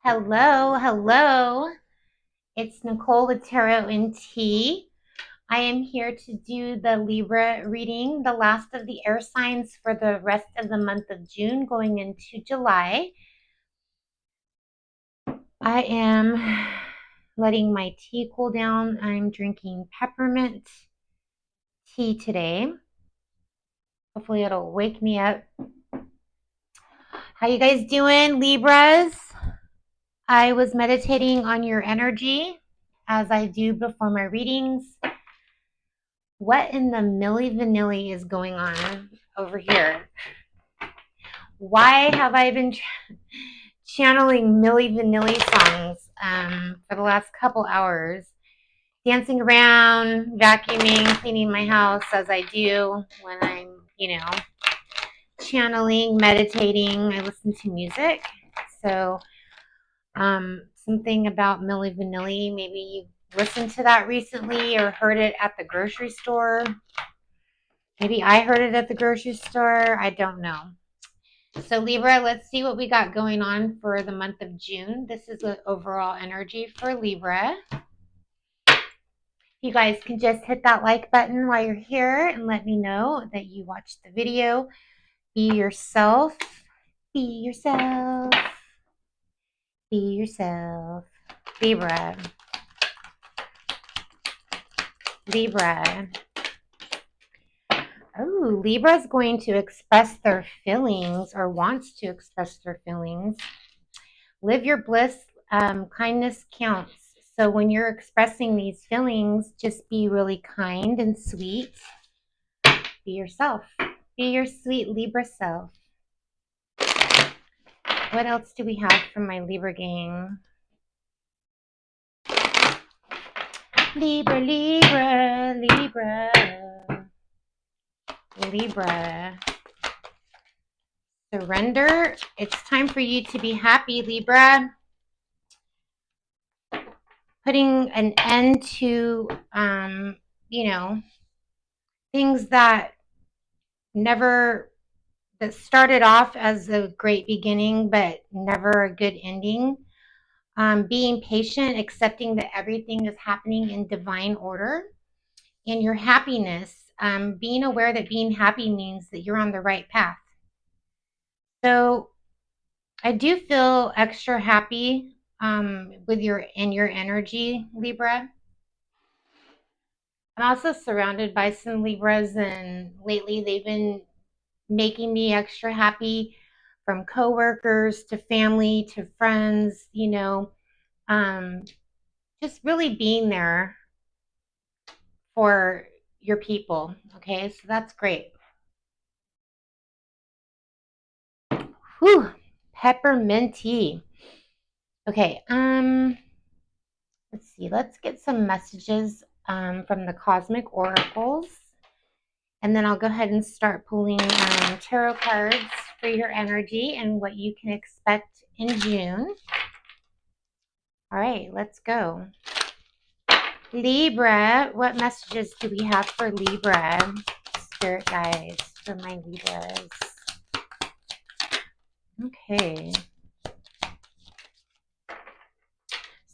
Hello, hello. It's Nicole with Tarot and Tea. I am here to do the Libra reading, the last of the air signs for the rest of the month of June going into July. I am letting my tea cool down. I'm drinking peppermint tea today. Hopefully it'll wake me up. How you guys doing, Libras? I was meditating on your energy as I do before my readings. What in the Milli Vanilli is going on over here? Why have I been channeling Milli Vanilli songs for the last couple hours? Dancing around, vacuuming, cleaning my house as I do when I'm, channeling, meditating. I listen to music. So something about Milli Vanilli, maybe you listened to that recently or heard it at the grocery store. Maybe I heard it at the grocery store. I don't know. So Libra, let's see what we got going on for the month of June. This is the overall energy for Libra. You guys can just hit that like button while you're here and let me know that you watched the video. Be yourself. Be yourself. Be yourself. Libra. Libra. Oh, Libra is going to express their feelings or wants to express their feelings. Live your bliss. Kindness counts. So when you're expressing these feelings, just be really kind and sweet. Be yourself. Be your sweet Libra self. What else do we have from my Libra gang? Libra, Libra, Libra, Libra. Surrender. It's time for you to be happy, Libra. Putting an end to, things that started off as a great beginning, but never a good ending. Being patient, accepting that everything is happening in divine order, and your happiness, being aware that being happy means that you're on the right path. So I do feel extra happy with your energy, Libra. I'm also surrounded by some Libras, and lately they've been making me extra happy, from coworkers to family to friends, just really being there for your people. Okay, so that's great. Whew, peppermint tea. Okay, let's see. Let's get some messages from the cosmic oracles, and then I'll go ahead and start pulling tarot cards for your energy and what you can expect in June. All right, let's go. Libra, what messages do we have for Libra? Spirit guides for my Libras. Okay.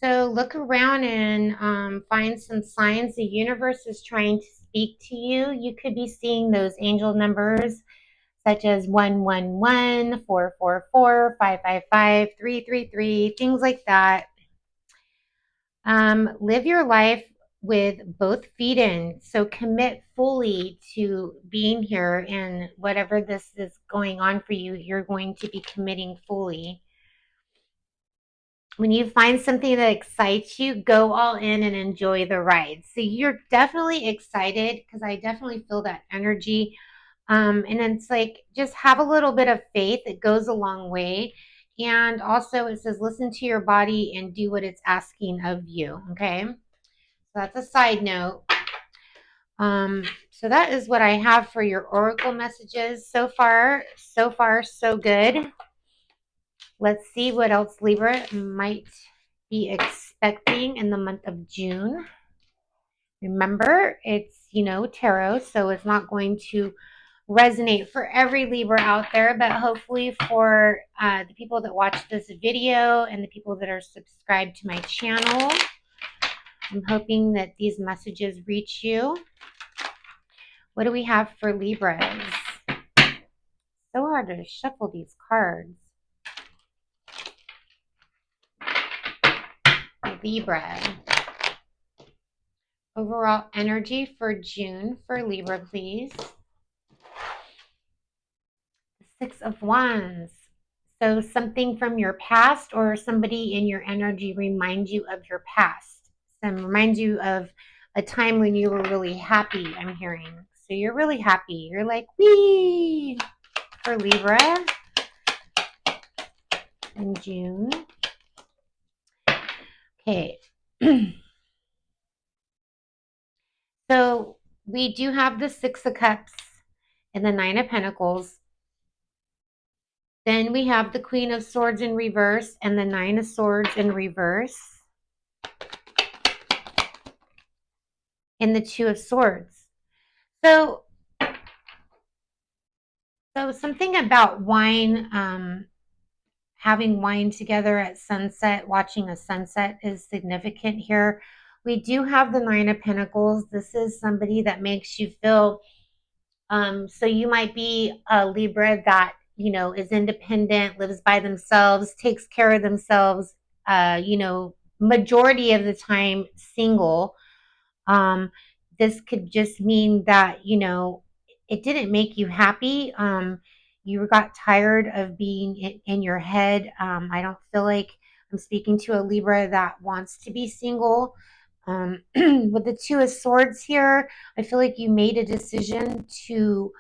So look around and find some signs the universe is trying to speak to you. You could be seeing those angel numbers such as 111, 444, 555, 333, things like that. Live your life with both feet in. So commit fully to being here, and whatever this is going on for you, you're going to be committing fully. When you find something that excites you, go all in and enjoy the ride. So you're definitely excited, because I definitely feel that energy. And it's like, just have a little bit of faith. It goes a long way. And also it says, listen to your body and do what it's asking of you. Okay. So that's a side note. So that is what I have for your oracle messages. So far, so good. Let's see what else Libra might be expecting in the month of June. Remember, it's, tarot, so it's not going to resonate for every Libra out there, but hopefully for the people that watch this video and the people that are subscribed to my channel. I'm hoping that these messages reach you. What do we have for Libras? So hard to shuffle these cards. Libra. Overall energy for June for Libra, please. Six of Wands. So something from your past or somebody in your energy reminds you of your past. Some reminds you of a time when you were really happy, I'm hearing. So you're really happy. You're like, wee! For Libra in June. Okay. So we do have the Six of Cups and the Nine of Pentacles. Then we have the Queen of Swords in reverse and the Nine of Swords in reverse. And the Two of Swords. So something about wine, having wine together at sunset, watching a sunset is significant here. We do have the Nine of Pentacles. This is somebody that makes you feel, so you might be a Libra that, you know, is independent, lives by themselves, takes care of themselves, you know, majority of the time single. This could just mean that, you know, it didn't make you happy. You got tired of being in your head. I don't feel like I'm speaking to a Libra that wants to be single. With the Two of Swords here, I feel like you made a decision to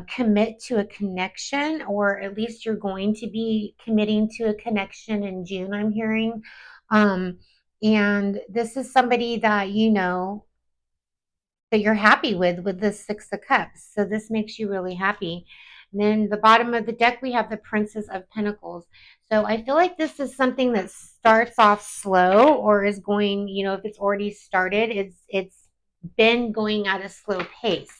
commit to a connection, or at least you're going to be committing to a connection in June, I'm hearing. And this is somebody that, you know, that you're happy with the Six of Cups. So this makes you really happy. And then the bottom of the deck, we have the Princess of Pentacles. So I feel like this is something that starts off slow, or is going, you know, if it's already started, it's been going at a slow pace.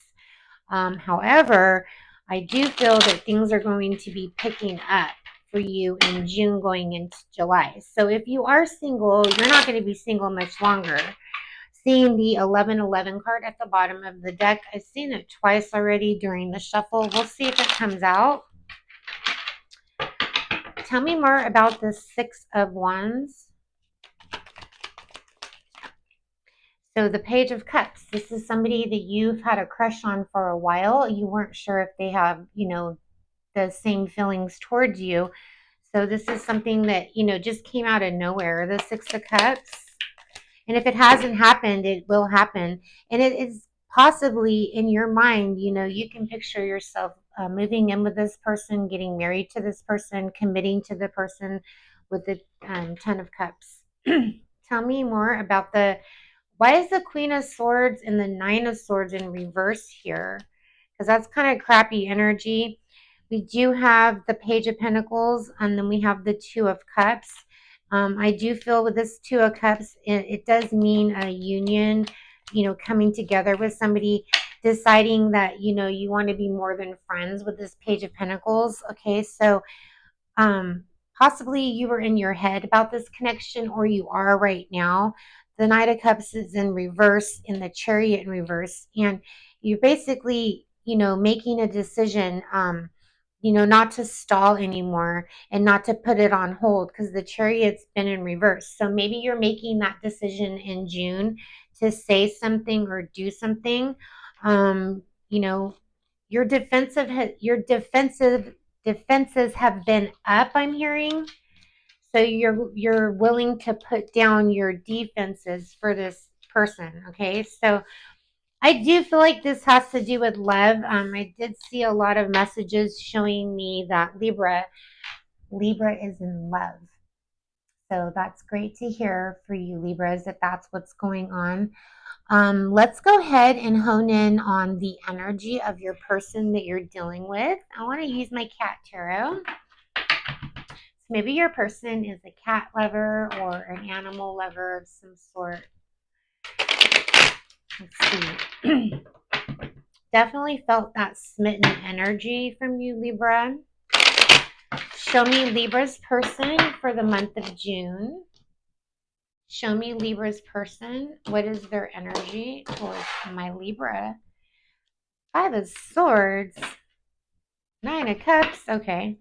However, I do feel that things are going to be picking up for you in June going into July. So if you are single, you're not going to be single much longer. Seeing the 1111 card at the bottom of the deck. I've seen it twice already during the shuffle. We'll see if it comes out. Tell me more about the Six of Wands. So the Page of Cups. This is somebody that you've had a crush on for a while. You weren't sure if they have, you know, the same feelings towards you. So this is something that, you know, just came out of nowhere. The Six of Cups. And if it hasn't happened, it will happen. And it is possibly in your mind, you know, you can picture yourself moving in with this person, getting married to this person, committing to the person with the Ten of Cups. Tell me more about why is the Queen of Swords and the Nine of Swords in reverse here? Because that's kind of crappy energy. We do have the Page of Pentacles, and then we have the Two of Cups. I do feel with this Two of Cups, it does mean a union, you know, coming together with somebody, deciding that, you know, you want to be more than friends with this Page of Pentacles. Okay, so possibly you were in your head about this connection, or you are right now. The Knight of Cups is in reverse, in the Chariot in reverse, and you're basically, you know, making a decision, you know, not to stall anymore and not to put it on hold, because the Chariot's been in reverse. So maybe you're making that decision in June to say something or do something. You know, your defenses have been up, I'm hearing. So you're willing to put down your defenses for this person. Okay, so I do feel like this has to do with love. I did see a lot of messages showing me that Libra is in love. So that's great to hear for you, Libras, if that's what's going on. Let's go ahead and hone in on the energy of your person that you're dealing with. I want to use my cat tarot. So maybe your person is a cat lover or an animal lover of some sort. Let's see. definitely felt that smitten energy from you, Libra. Show me Libra's person for the month of June. Show me Libra's person. What is their energy towards my Libra? Five of Swords. Nine of Cups. Okay.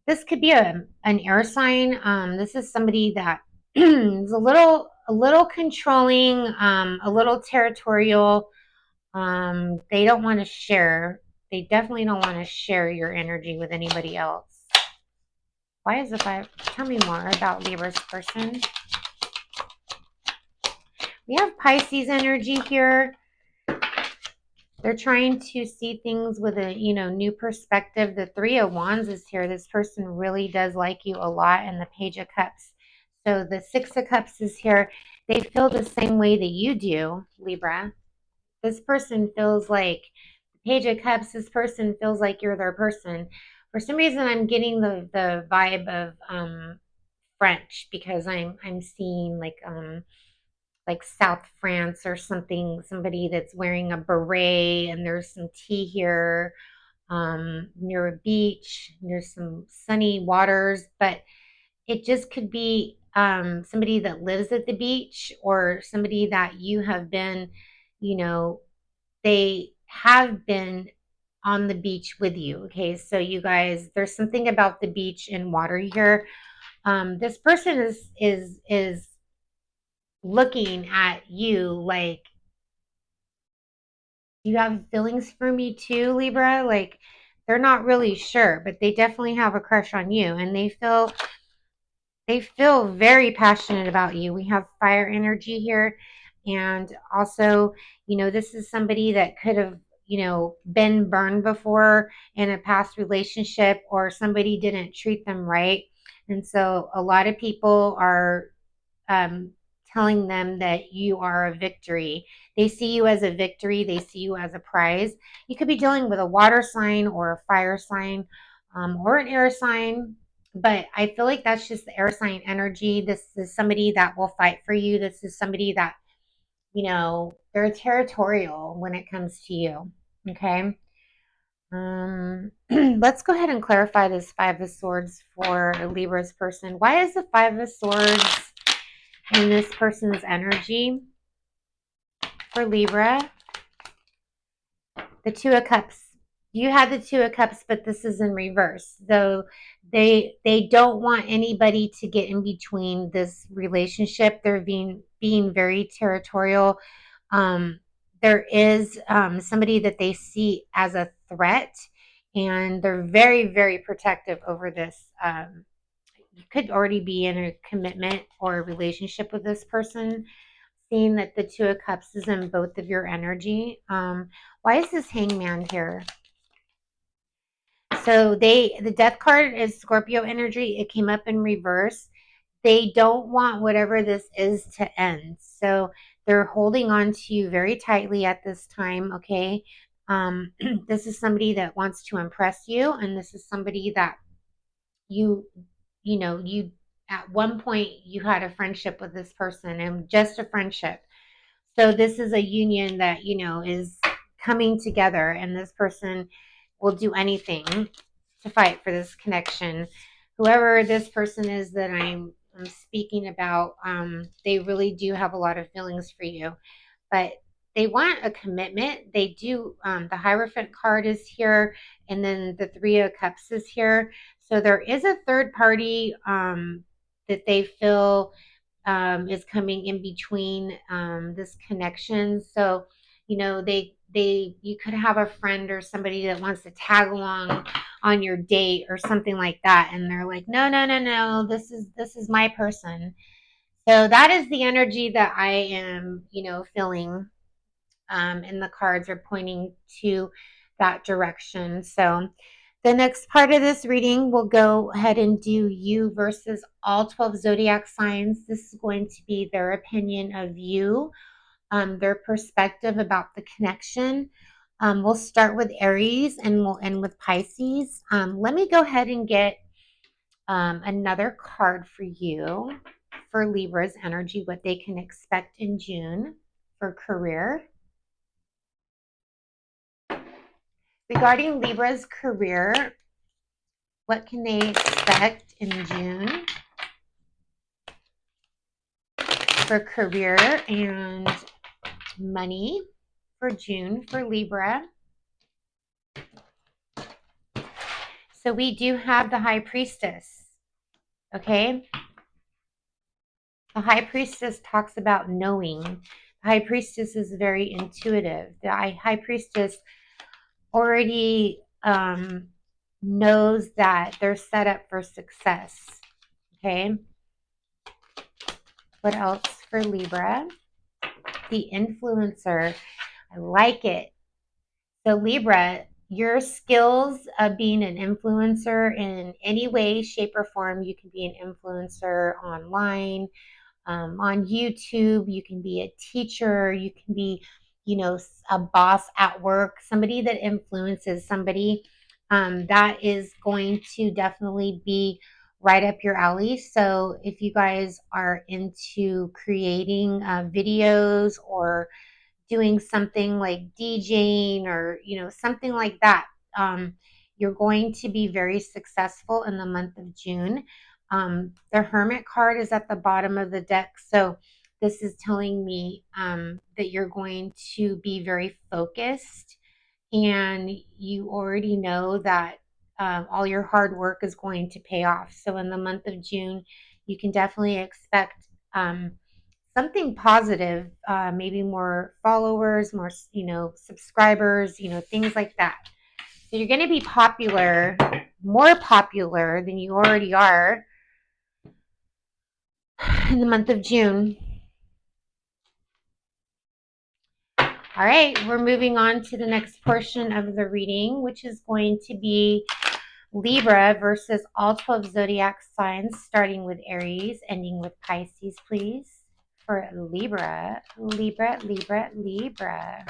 This could be an air sign. This is somebody that is a little controlling, a little territorial. They don't want to share. They definitely don't want to share your energy with anybody else. Why is the five? Tell me more about Libra's person. We have Pisces energy here. They're trying to see things with a, new perspective. The Three of Wands is here. This person really does like you a lot. And the Page of Cups. So the Six of Cups is here. They feel the same way that you do, Libra. This person feels like the Page of Cups. This person feels like you're their person. For some reason, I'm getting the vibe of French, because I'm seeing like South France or something, somebody that's wearing a beret, and there's some tea here, near a beach. There's some sunny waters, but it just could be somebody that lives at the beach, or somebody that you have been, you know, they have been on the beach with you. Okay, so you guys, there's something about the beach and water here. This person is looking at you like, you have feelings for me too, Libra. Like, they're not really sure, but they definitely have a crush on you, and they feel very passionate about you. We have fire energy here, and also, this is somebody that could have, been burned before in a past relationship, or somebody didn't treat them right. And so a lot of people are um, telling them that you are a victory. They see you as a victory. They see you as a prize. You could be dealing with a water sign or a fire sign, or an air sign. But I feel like that's just the air sign energy. This is somebody that will fight for you. This is somebody that, they're territorial when it comes to you. Okay. Let's go ahead and clarify this Five of Swords for Libra's person. Why is the Five of Swords in this person's energy for Libra? The Two of Cups. You had the Two of Cups, but this is in reverse. Though they don't want anybody to get in between this relationship. They're being very territorial. Um, there is somebody that they see as a threat, and they're very, very protective over this. You could already be in a commitment or a relationship with this person, seeing that the Two of Cups is in both of your energy. Why is this Hangman here? So the Death card is Scorpio energy. It came up in reverse. They don't want whatever this is to end. So they're holding on to you very tightly at this time, okay? This is somebody that wants to impress you, and this is somebody that you, you at one point you had a friendship with this person, and just a friendship. So this is a union that, is coming together, and this person will do anything to fight for this connection. Whoever this person is that I'm speaking about, they really do have a lot of feelings for you, but they want a commitment. They do. The Hierophant card is here, and then the Three of Cups is here. So there is a third party that they feel is coming in between this connection. So, you could have a friend or somebody that wants to tag along on your date or something like that, and they're like, no, no, no, no, this is my person. So that is the energy that I am, feeling, and the cards are pointing to that direction. So the next part of this reading, we'll go ahead and do you versus all 12 zodiac signs. This is going to be their opinion of you, their perspective about the connection. We'll start with Aries, and we'll end with Pisces. Let me go ahead and get another card for you for Libra's energy, what they can expect in June for career. Regarding Libra's career, what can they expect in June for career and money for June for Libra? So we do have the High Priestess, okay? The High Priestess talks about knowing. The High Priestess is very intuitive. The High Priestess already knows that they're set up for success, okay? What else for Libra? The influencer. I like it. So Libra, your skills of being an influencer in any way, shape, or form, you can be an influencer online, on YouTube, you can be a teacher, you can be, a boss at work, somebody that influences somebody. That is going to definitely be right up your alley. So if you guys are into creating videos or doing something like DJing or something like that, you're going to be very successful in the month of June. The Hermit card is at the bottom of the deck, so this is telling me that you're going to be very focused, and you already know that all your hard work is going to pay off. So in the month of June, you can definitely expect something positive, maybe more followers, more, subscribers, things like that. So you're going to be popular, more popular than you already are in the month of June. All right, we're moving on to the next portion of the reading, which is going to be Libra versus all 12 zodiac signs, starting with Aries, ending with Pisces, please. For Libra, Libra, Libra, Libra.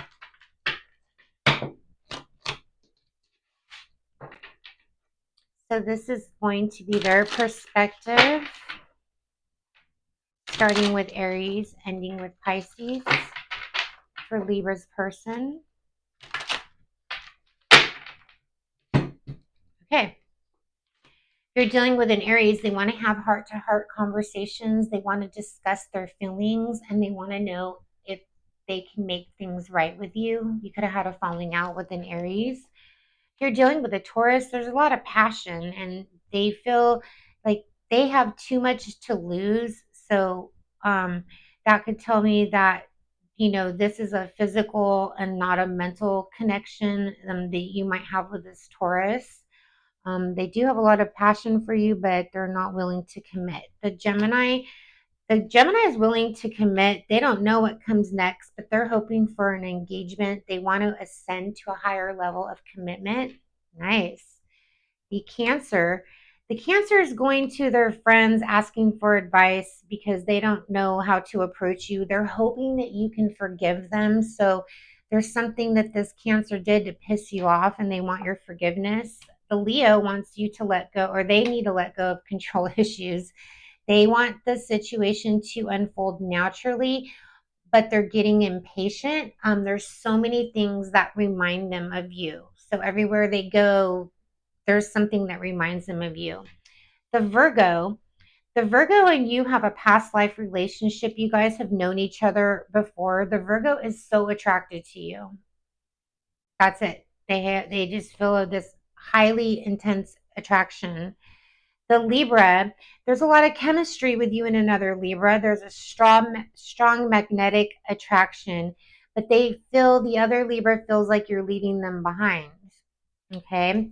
So this is going to be their perspective, starting with Aries, ending with Pisces, for Libra's person. Okay. You're dealing with an Aries. They want to have heart-to-heart conversations. They want to discuss their feelings, and they want to know if they can make things right with you. You could have had a falling out with an Aries. If you're dealing with a Taurus, there's a lot of passion, and they feel like they have too much to lose. So that could tell me that this is a physical and not a mental connection that you might have with this Taurus. They do have a lot of passion for you, but they're not willing to commit. The Gemini is willing to commit. They don't know what comes next, but they're hoping for an engagement. They want to ascend to a higher level of commitment. Nice. The Cancer. The Cancer is going to their friends asking for advice because they don't know how to approach you. They're hoping that you can forgive them. So there's something that this Cancer did to piss you off and they want your forgiveness. The Leo wants you to let go, or they need to let go of control issues. They want the situation to unfold naturally, but they're getting impatient. There's so many things that remind them of you. So everywhere they go, there's something that reminds them of you. The Virgo and you have a past life relationship. You guys have known each other before. The Virgo is so attracted to you. That's it. They just feel this highly intense attraction. The Libra, there's a lot of chemistry with you and another Libra. There's a strong magnetic attraction, but they feel the other Libra feels like you're leaving them behind. Okay.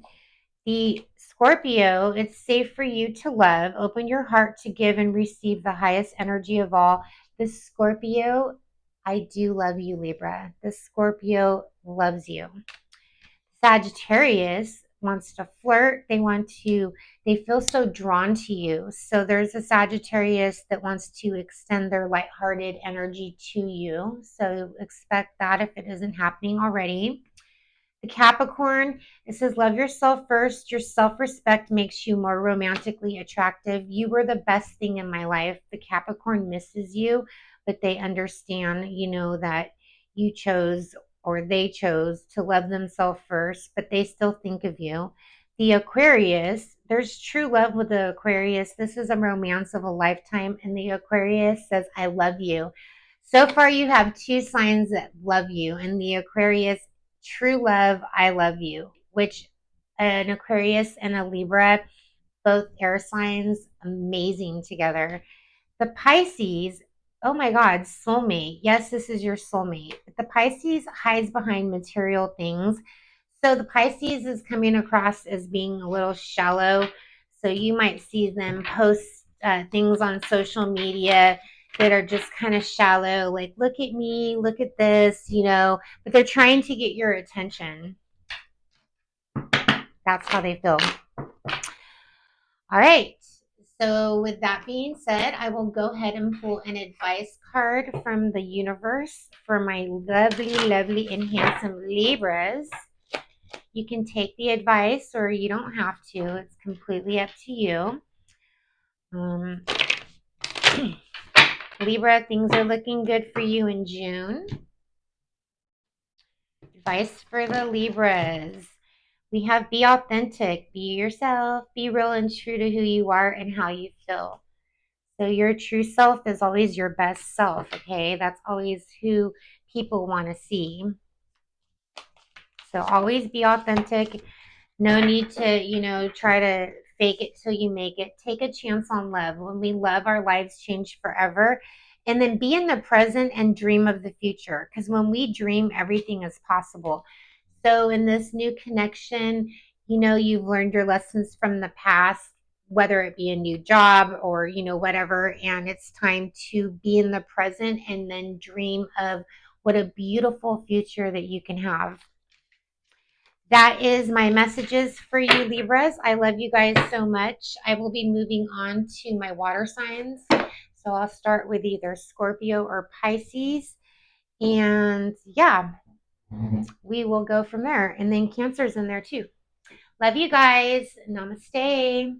The Scorpio, it's safe for you to love. Open your heart to give and receive the highest energy of all. The Scorpio, I do love you, Libra. The Scorpio loves you. Sagittarius wants to flirt. They feel so drawn to you. So there's a Sagittarius that wants to extend their lighthearted energy to you. So expect that if it isn't happening already. The Capricorn, it says, love yourself first. Your self-respect makes you more romantically attractive. You were the best thing in my life. The Capricorn misses you, but they understand, that you chose or they chose to love themselves first, but they still think of you. The Aquarius, there's true love with the Aquarius. This is a romance of a lifetime, and the Aquarius says, I love you. So far, you have two signs that love you, and the Aquarius, true love, I love you, which an Aquarius and a Libra, both air signs, amazing together. The Pisces, oh my God, soulmate. Yes, this is your soulmate. But the Pisces hides behind material things. So the Pisces is coming across as being a little shallow. So you might see them post things on social media that are just kind of shallow, like, look at me, look at this, but they're trying to get your attention. That's how they feel. All right. So, with that being said, I will go ahead and pull an advice card from the universe for my lovely, lovely, and handsome Libras. You can take the advice or you don't have to, it's completely up to you. Um, Libra, things are looking good for you in June. Advice for the Libras. We have be authentic, be yourself, be real and true to who you are and how you feel. So your true self is always your best self, okay? That's always who people want to see. So always be authentic. No need to, try to fake it till you make it. Take a chance on love. When we love, our lives change forever. And then be in the present and dream of the future. Because when we dream, everything is possible. So in this new connection, you've learned your lessons from the past, whether it be a new job or, whatever. And it's time to be in the present and then dream of what a beautiful future that you can have. That is my messages for you, Libras. I love you guys so much. I will be moving on to my water signs. So I'll start with either Scorpio or Pisces. And yeah, we will go from there. And then Cancer's in there too. Love you guys. Namaste.